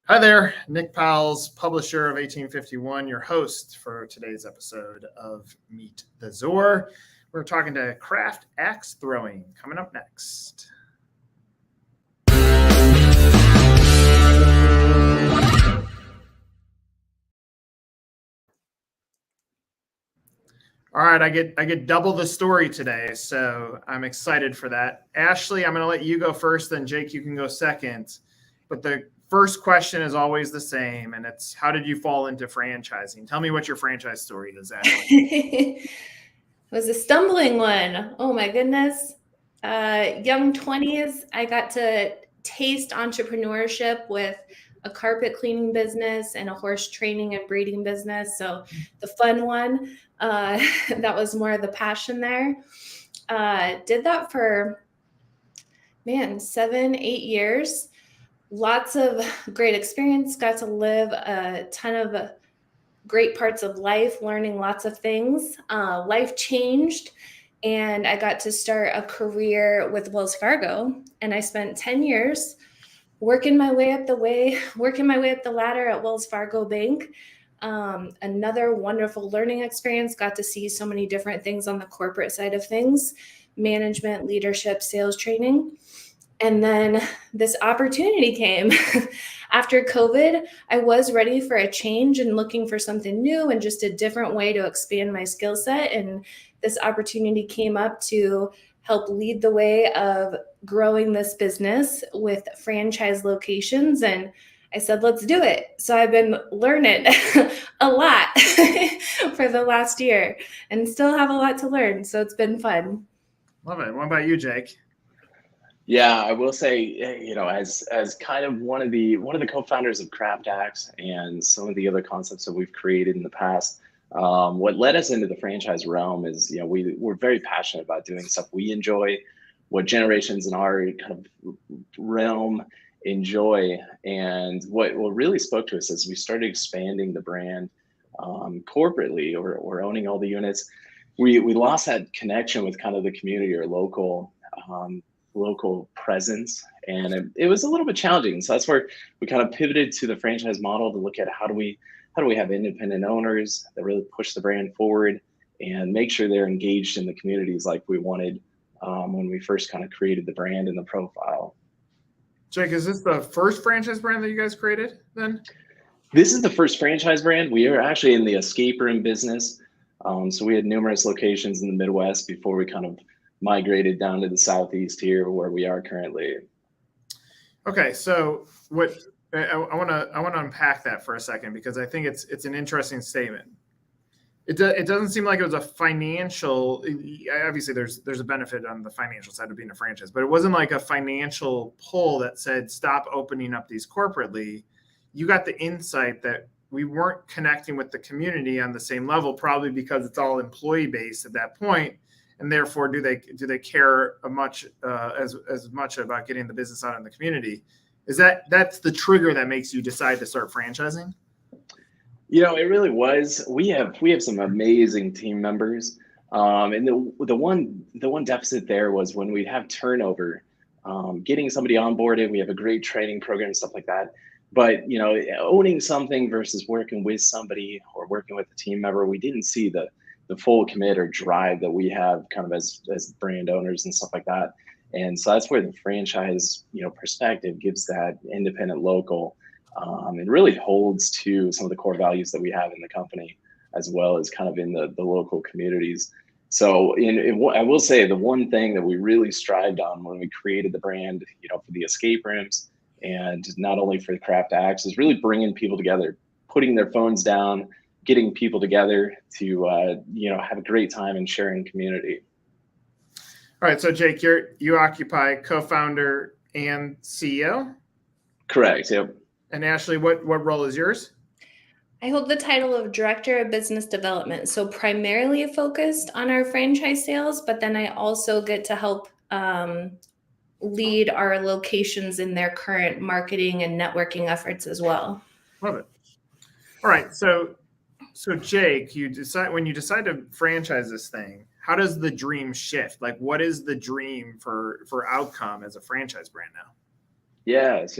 Hi there, Nick Powell's publisher of 1851, your host for today's episode of Meet the Zor. We're talking to Craft Axe Throwing coming up next. All right, I get double the story today, so I'm excited for that. Ashley, I'm going to let you go first, then Jake, you can go second. But the first question is always the same, and it's how did you fall into franchising? Tell me what your franchise story is, Ashley. It was a stumbling one. Oh my goodness. Young 20s, I got to taste entrepreneurship with a carpet cleaning business and a horse training and breeding business. So the fun one, that was more of the passion there. Did that for, 7, 8 years. Lots of great experience. Got to live a ton of great parts of life, learning lots of things. Life changed, and I got to start a career with Wells Fargo, and I spent 10 years working my way up the ladder at Wells Fargo Bank. Another wonderful learning experience. Got to see so many different things on the corporate side of things, management, leadership, sales training. And then this opportunity came. After COVID, I was ready for a change and looking for something new and just a different way to expand my skill set. And this opportunity came up to help lead the way of growing this business with franchise locations. And I said, let's do it. So I've been learning a lot for the last year and still have a lot to learn. So it's been fun. Love it. What about you, Jake? Yeah, I will say, as kind of one of the co-founders of Craft Axe and some of the other concepts that we've created in the past, what led us into the franchise realm is, we're very passionate about doing stuff we enjoy, what generations in our kind of realm enjoy, and what really spoke to us as we started expanding the brand corporately or owning all the units. We lost that connection with kind of the community or local presence, and it was a little bit challenging. So that's where we kind of pivoted to the franchise model to look at how do we have independent owners that really push the brand forward and make sure they're engaged in the communities like we wanted when we first kind of created the brand and the profile. Jake, is this the first franchise brand that you guys created then? This is the first franchise brand. We are actually in the escape room business. So we had numerous locations in the Midwest before we kind of migrated down to the Southeast here where we are currently. Okay, so what I want to unpack that for a second, because I think it's an interesting statement. It doesn't seem like it was a financial. Obviously, there's a benefit on the financial side of being a franchise, but it wasn't like a financial pull that said stop opening up these corporately. You got the insight that we weren't connecting with the community on the same level, probably because it's all employee based at that point. And therefore, do they care as much about getting the business out in the community? That's the trigger that makes you decide to start franchising? It really was. We have some amazing team members, and the one deficit there was when we have turnover, getting somebody onboarded. We have a great training program and stuff like that. But owning something versus working with somebody or working with a team member, we didn't see the full commit or drive that we have kind of as brand owners and stuff like that. And so that's where the franchise, perspective gives that independent local, and really holds to some of the core values that we have in the company, as well as kind of in the local communities. So I will say the one thing that we really strived on when we created the brand, for the escape rooms and not only for the Craft Axe, is really bringing people together, putting their phones down, getting people together to have a great time and sharing community. All right, so Jake, you occupy co-founder and CEO? Correct. Yep. And Ashley, what role is yours? I hold the title of Director of Business Development, so primarily focused on our franchise sales, but then I also get to help lead our locations in their current marketing and networking efforts as well. Love it. All right, so Jake, when you decide to franchise this thing, how does the dream shift? Like, what is the dream for outcome as a franchise brand now? Yes.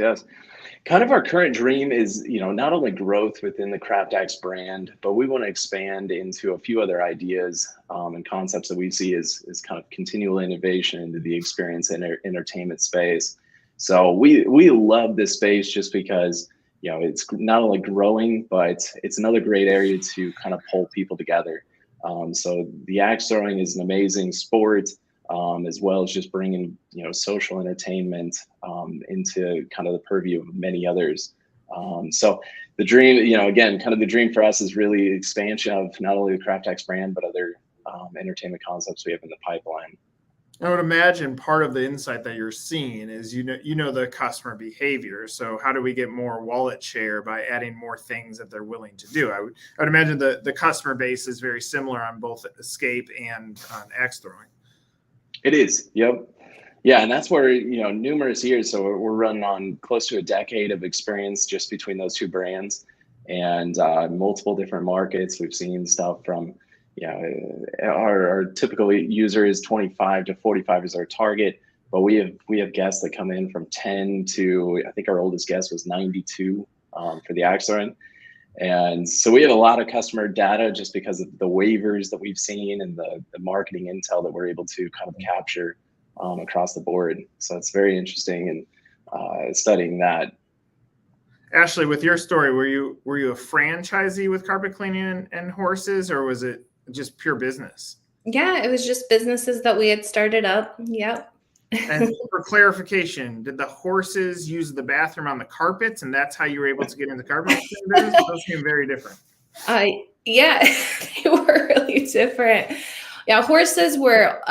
Kind of our current dream is, not only growth within the Craft X brand, but we want to expand into a few other ideas and concepts that we see as kind of continual innovation into the experience and entertainment space. So we love this space just because, it's not only growing, but it's another great area to kind of pull people together. So the axe throwing is an amazing sport, as well as just bringing, social entertainment into kind of the purview of many others. So the dream, again, kind of the dream for us is really expansion of not only the Craft X brand, but other entertainment concepts we have in the pipeline. I would imagine part of the insight that you're seeing is the customer behavior. So how do we get more wallet share by adding more things that they're willing to do? I would imagine the customer base is very similar on both escape and on axe throwing. It is. Yep. Yeah, and that's where, numerous years. So we're running on close to a decade of experience just between those two brands, and multiple different markets. We've seen stuff from, our typical user is 25 to 45 is our target, but we have guests that come in from 10 to, I think our oldest guest was 92 for the axe throwing. And so we have a lot of customer data just because of the waivers that we've seen and the marketing intel that we're able to kind of capture across the board. So it's very interesting and studying that. Ashley, with your story, were you a franchisee with carpet cleaning and horses, or was it just pure business? Yeah, it was just businesses that we had started up. Yep. And for clarification, did the horses use the bathroom on the carpets, and that's how you were able to get into carpet cleaning business? Those seem very different. Yeah, they were really different. Yeah, horses were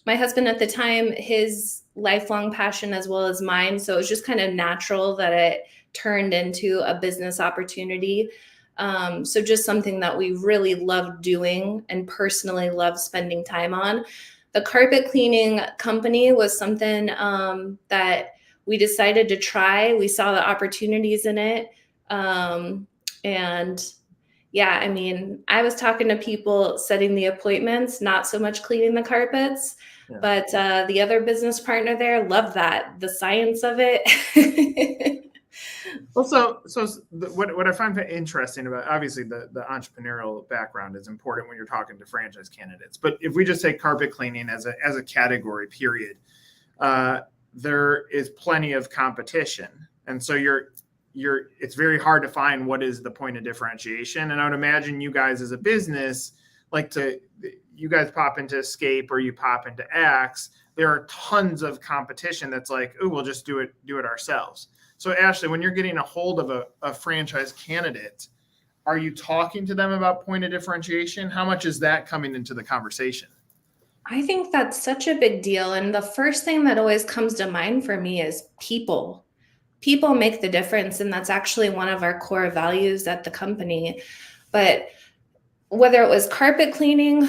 my husband at the time, his lifelong passion as well as mine. So it was just kind of natural that it turned into a business opportunity. So just something that we really loved doing and personally loved spending time on. The carpet cleaning company was something that we decided to try. We saw the opportunities in it. And yeah, I mean, I was talking to people setting the appointments, not so much cleaning the carpets, but the other business partner there loved that, the science of it. Well, so what I find interesting about, obviously the entrepreneurial background is important when you're talking to franchise candidates. But if we just take carpet cleaning as a category, period, there is plenty of competition, and so it's very hard to find what is the point of differentiation. And I would imagine you guys as a business, you guys pop into Escape or you pop into Axe, there are tons of competition that's like, oh, we'll just do it ourselves. So Ashley, when you're getting a hold of a franchise candidate, are you talking to them about point of differentiation? How much is that coming into the conversation? I think that's such a big deal. And the first thing that always comes to mind for me is people. People make the difference. And that's actually one of our core values at the company. But whether it was carpet cleaning,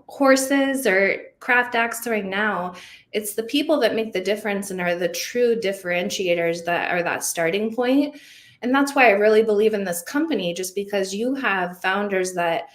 horses, or craft axe throwing now, it's the people that make the difference and are the true differentiators that are that starting point. And that's why I really believe in this company, just because you have founders that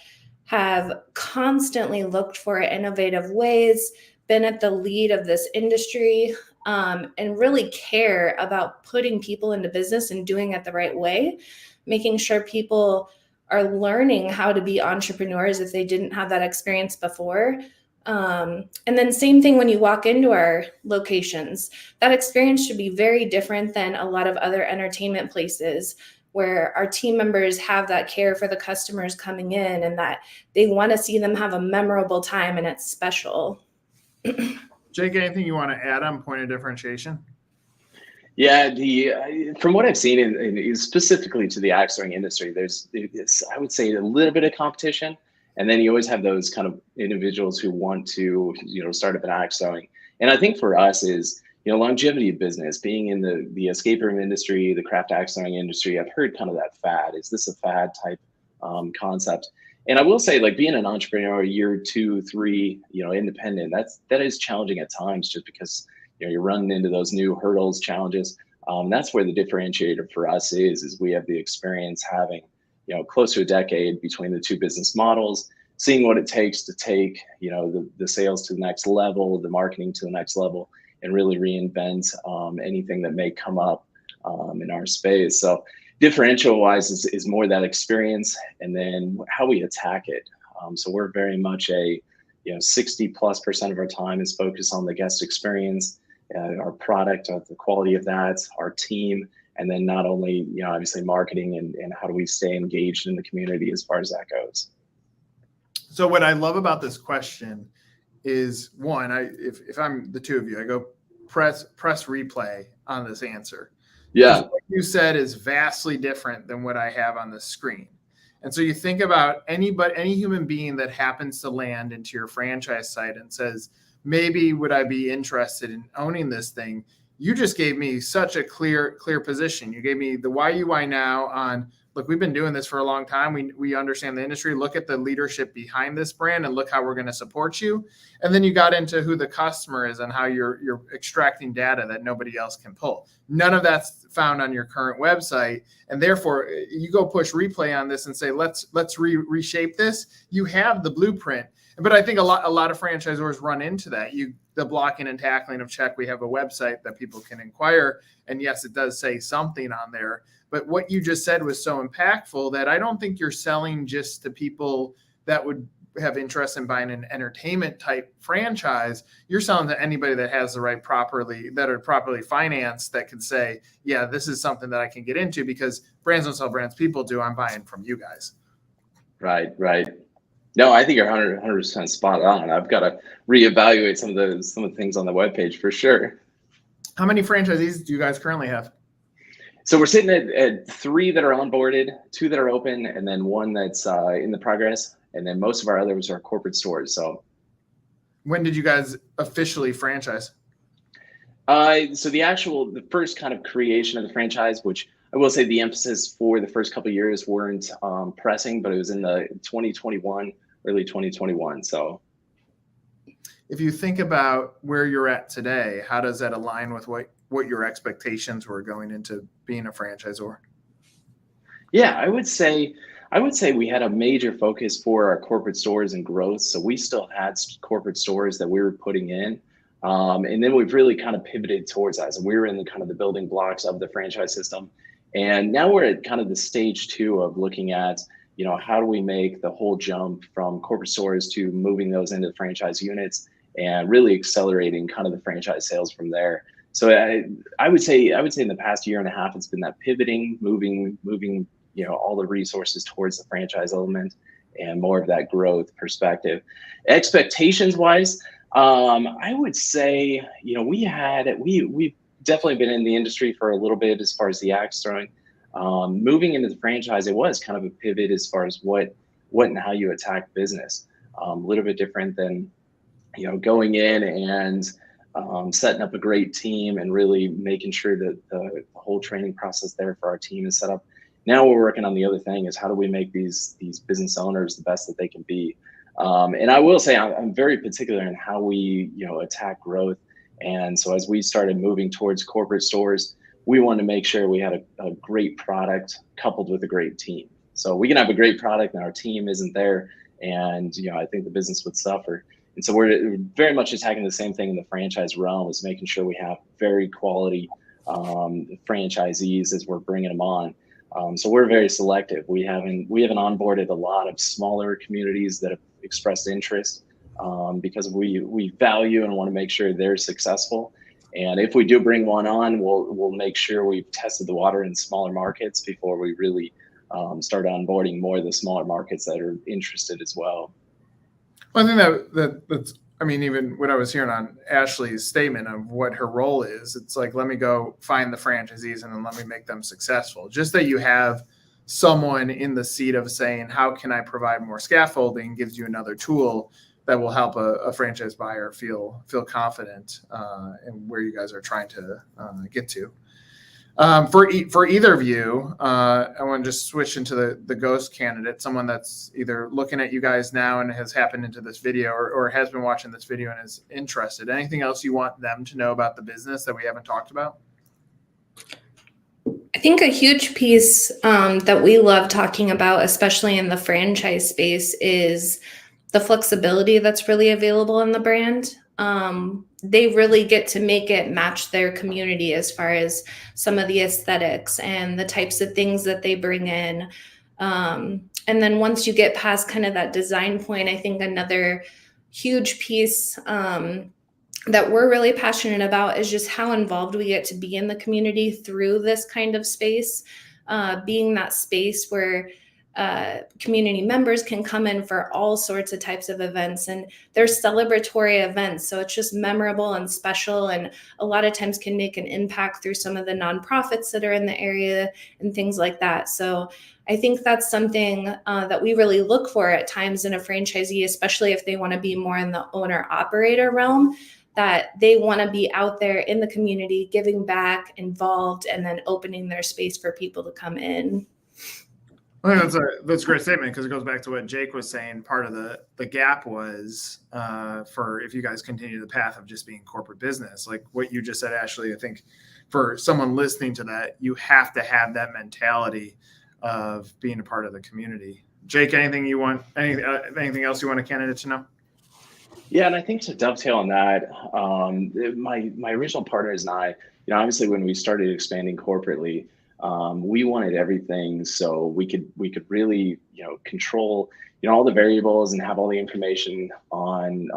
have constantly looked for innovative ways, been at the lead of this industry, and really care about putting people into business and doing it the right way, making sure people are learning how to be entrepreneurs if they didn't have that experience before. And then same thing when you walk into our locations, that experience should be very different than a lot of other entertainment places where our team members have that care for the customers coming in and that they want to see them have a memorable time and it's special. Jake, anything you want to add on point of differentiation? Yeah, from what I've seen, in specifically to the axe throwing industry, there's, I would say, a little bit of competition, and then you always have those kind of individuals who want to, start up an axe throwing. And I think for us is, longevity of business, being in the escape room industry, the craft axe throwing industry. I've heard kind of that fad. Is this a fad type concept? And I will say, like, being an entrepreneur, year 2, 3, independent, that is challenging at times, just because you're running into those new hurdles, challenges. That's where the differentiator for us is we have the experience having, close to a decade between the two business models, seeing what it takes to take, the sales to the next level, the marketing to the next level, and really reinvent anything that may come up in our space. So differential wise is more that experience, and then how we attack it. So we're very much 60+% of our time is focused on the guest experience, our product, the quality of that, our team, and then not only, obviously marketing and how do we stay engaged in the community as far as that goes. So what I love about this question is, one, if I'm the two of you, I go press replay on this answer. Yeah. What you said is vastly different than what I have on the screen. And so you think about any human being that happens to land into your franchise site and says, maybe would I be interested in owning this thing? You just gave me such a clear position. You gave me the why you why now on, look, we've been doing this for a long time. We understand the industry. Look at the leadership behind this brand and look how we're going to support you. And then you got into who the customer is and how you're extracting data that nobody else can pull. None of that's found on your current website. And therefore you go push replay on this and say, let's reshape this. You have the blueprint. But I think a lot of franchisors run into that. The blocking and tackling of check. We have a website that people can inquire. And yes, it does say something on there. But what you just said was so impactful that I don't think you're selling just to people that would have interest in buying an entertainment type franchise. You're selling to anybody that has the right that are properly financed, that could say, yeah, this is something that I can get into, because brands don't sell brands, people do. I'm buying from you guys. Right. No, I think you're 100% spot on. I've got to reevaluate some of the things on the webpage for sure. How many franchisees do you guys currently have? So we're sitting at 3 that are onboarded, 2 that are open, and then 1 that's in the progress. And then most of our others are corporate stores. So when did you guys officially franchise? So the first kind of creation of the franchise, which I will say the emphasis for the first couple of years weren't pressing, but it was in the 2021, early 2021. So if you think about where you're at today, how does that align with what your expectations were going into being a franchisor? Yeah, I would say we had a major focus for our corporate stores and growth. So we still had corporate stores that we were putting in. And then we've really kind of pivoted towards that. So we were in the kind of the building blocks of the franchise system. And now we're at kind of the stage 2 of looking at, how do we make the whole jump from corporate stores to moving those into franchise units and really accelerating kind of the franchise sales from there. So I would say in the past year and a half, it's been that pivoting, moving, all the resources towards the franchise element and more of that growth perspective. Expectations wise, I would say, we've definitely been in the industry for a little bit as far as the axe throwing. Moving into the franchise, it was kind of a pivot as far as what and how you attack business. A little bit different than, going in and setting up a great team and really making sure that the whole training process there for our team is set up. Now we're working on the other thing is how do we make these business owners the best that they can be. And I will say I'm very particular in how we attack growth. And so as we started moving towards corporate stores, we wanted to make sure we had a great product coupled with a great team. So we can have a great product and our team isn't there, and I think the business would suffer. And so we're very much attacking the same thing in the franchise realm, is making sure we have very quality franchisees as we're bringing them on. So we're very selective. We haven't onboarded a lot of smaller communities that have expressed interest because we value and want to make sure they're successful. And if we do bring one on, we'll make sure we've tested the water in smaller markets before we really start onboarding more of the smaller markets that are interested as well. Well, I think that's, even what I was hearing on Ashley's statement of what her role is, it's like, let me go find the franchisees and then let me make them successful. Just that you have someone in the seat of saying, how can I provide more scaffolding, gives you another tool that will help a franchise buyer feel confident in where you guys are trying to get to. For either of you, I want to just switch into the ghost candidate, someone that's either looking at you guys now and has happened into this video or has been watching this video and is interested. Anything else you want them to know about the business that we haven't talked about? I think a huge piece that we love talking about, especially in the franchise space, is the flexibility that's really available in the brand. they really get to make it match their community as far as some of the aesthetics and the types of things that they bring in. And then once you get past kind of that design point, I think another huge piece that we're really passionate about is just how involved we get to be in the community through this kind of space, being that space where community members can come in for all sorts of types of events, and they're celebratory events. So it's just memorable and special, and a lot of times can make an impact through some of the nonprofits that are in the area and things like that. So I think that's something that we really look for at times in a franchisee, especially if they want to be more in the owner operator realm, that they want to be out there in the community, giving back, involved, and then opening their space for people to come in. I think that's a great statement, because it goes back to what Jake was saying. Part of the gap was for if you guys continue the path of just being corporate business, like what you just said, Ashley. I think for someone listening to that, you have to have that mentality of being a part of the community. Jake, anything else you want a candidate to know? Yeah, and I think to dovetail on that, my original partners and I, obviously when we started expanding corporately, we wanted everything so we could really control all the variables and have all the information on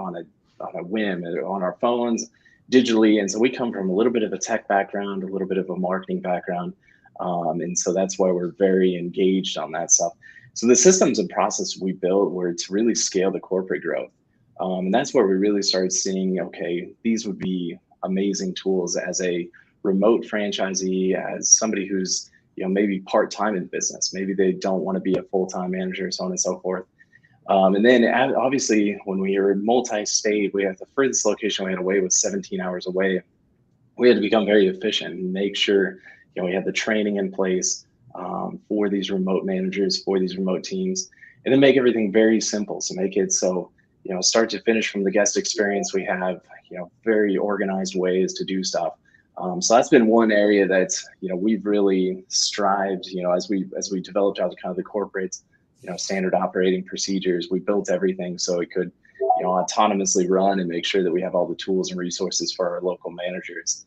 a whim on our phones digitally. And so we come from a little bit of a tech background, a little bit of a marketing background, and so that's why we're very engaged on that stuff. So the systems and process we built were to really scale the corporate growth. And that's where we really started seeing, okay, these would be amazing tools as a remote franchisee, as somebody who's maybe part-time in business. Maybe they don't want to be a full-time manager, so on and so forth. And then obviously when we were multi-state, we had the furthest location we had away was 17 hours away. We had to become very efficient and make sure we had the training in place for these remote managers, for these remote teams, and then make everything very simple. So make it so start to finish from the guest experience, we have very organized ways to do stuff. So that's been one area that we've really strived. As we developed out kind of the corporate standard operating procedures, we built everything so it could autonomously run and make sure that we have all the tools and resources for our local managers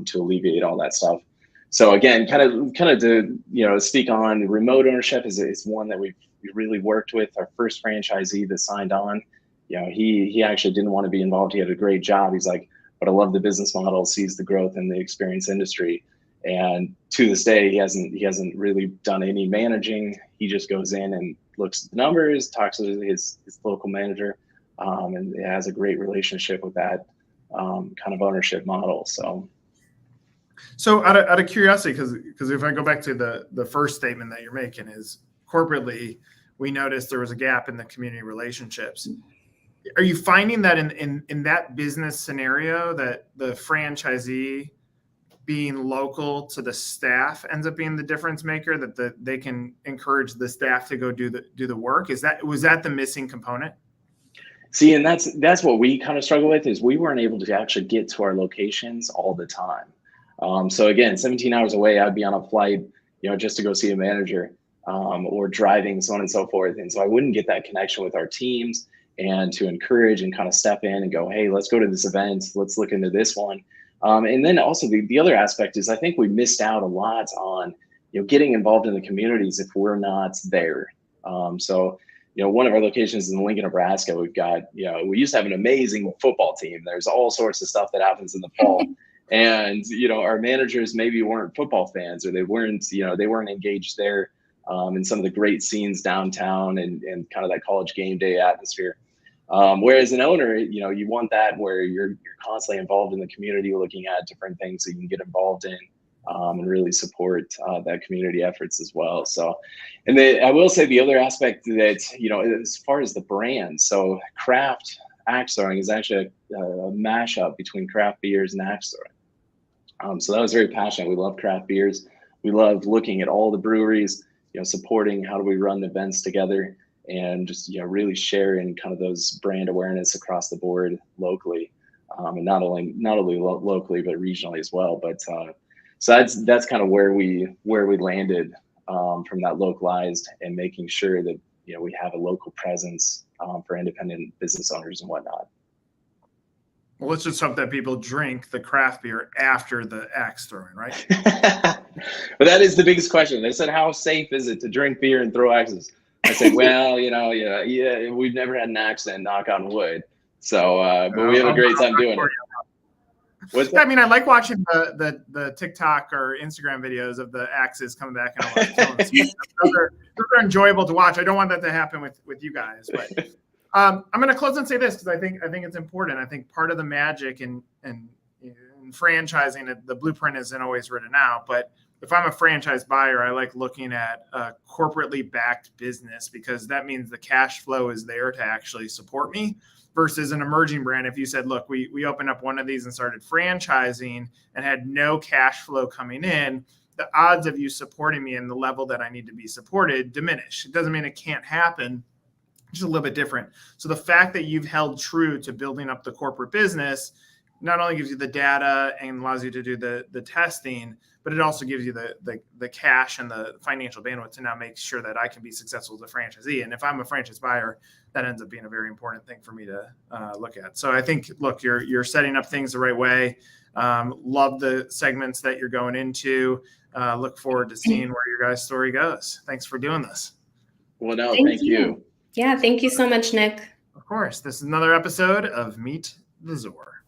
to alleviate all that stuff. So again, kind of to speak on remote ownership is one that we really worked with. Our first franchisee that signed on, he actually didn't want to be involved. He had a great job. He's like, but I love the business model, sees the growth in the experience industry. And to this day, he hasn't really done any managing. He just goes in and looks at the numbers, talks to his local manager, and has a great relationship with that kind of ownership model. So out of curiosity, because if I go back to the first statement that you're making is corporately, we noticed there was a gap in the community relationships. Are you finding that in that business scenario that the franchisee being local to the staff ends up being the difference maker, that they can encourage the staff to go do the work? Was that the missing component? See, and that's what we kind of struggle with, is we weren't able to actually get to our locations all the time. So again, 17 hours away, I'd be on a flight, just to go see a manager, or driving, so on and so forth. And so I wouldn't get that connection with our teams and to encourage and kind of step in and go, hey, let's go to this event. Let's look into this one. And then also the other aspect is I think we missed out a lot on, getting involved in the communities if we're not there. So one of our locations in Lincoln, Nebraska, we've got, we used to have an amazing football team. There's all sorts of stuff that happens in the fall. And, our managers maybe weren't football fans, or they weren't engaged there in some of the great scenes downtown and kind of that college game day atmosphere. Whereas an owner, you want that where you're constantly involved in the community, looking at different things that you can get involved in and really support that community efforts as well. So, and then I will say the other aspect that, as far as the brand, so craft axe throwing is actually a mashup between craft beers and axe throwing. So that was very passionate. We love craft beers. We love looking at all the breweries, supporting how do we run events together, and just really sharing kind of those brand awareness across the board locally, and not only locally but regionally as well. But so that's kind of where we landed from that localized, and making sure that we have a local presence for independent business owners and whatnot. Well, let's just hope that people drink the craft beer after the axe throwing, right? But that is the biggest question. They said, how safe is it to drink beer and throw axes? I said, well, yeah, we've never had an accident, knock on wood. So, but we have a great time doing it. I mean, I like watching the TikTok or Instagram videos of the axes coming back and all that. Those are enjoyable to watch. I don't want that to happen with you guys, but I'm going to close and say this because I think it's important. I think part of the magic in franchising, the blueprint isn't always written out, but if I'm a franchise buyer, I like looking at a corporately backed business because that means the cash flow is there to actually support me versus an emerging brand. If you said, look, we opened up one of these and started franchising and had no cash flow coming in, the odds of you supporting me in the level that I need to be supported diminish. It doesn't mean it can't happen. It's just a little bit different. So the fact that you've held true to building up the corporate business not only gives you the data and allows you to do the testing, but it also gives you the cash and the financial bandwidth to now make sure that I can be successful as a franchisee. And if I'm a franchise buyer, that ends up being a very important thing for me to look at. So I think, look, you're setting up things the right way. Love the segments that you're going into. Look forward to seeing where your guys' story goes. Thanks for doing this. Well, no, thank you. Yeah, thank you so much, Nick. Of course. This is another episode of Meet the Zor.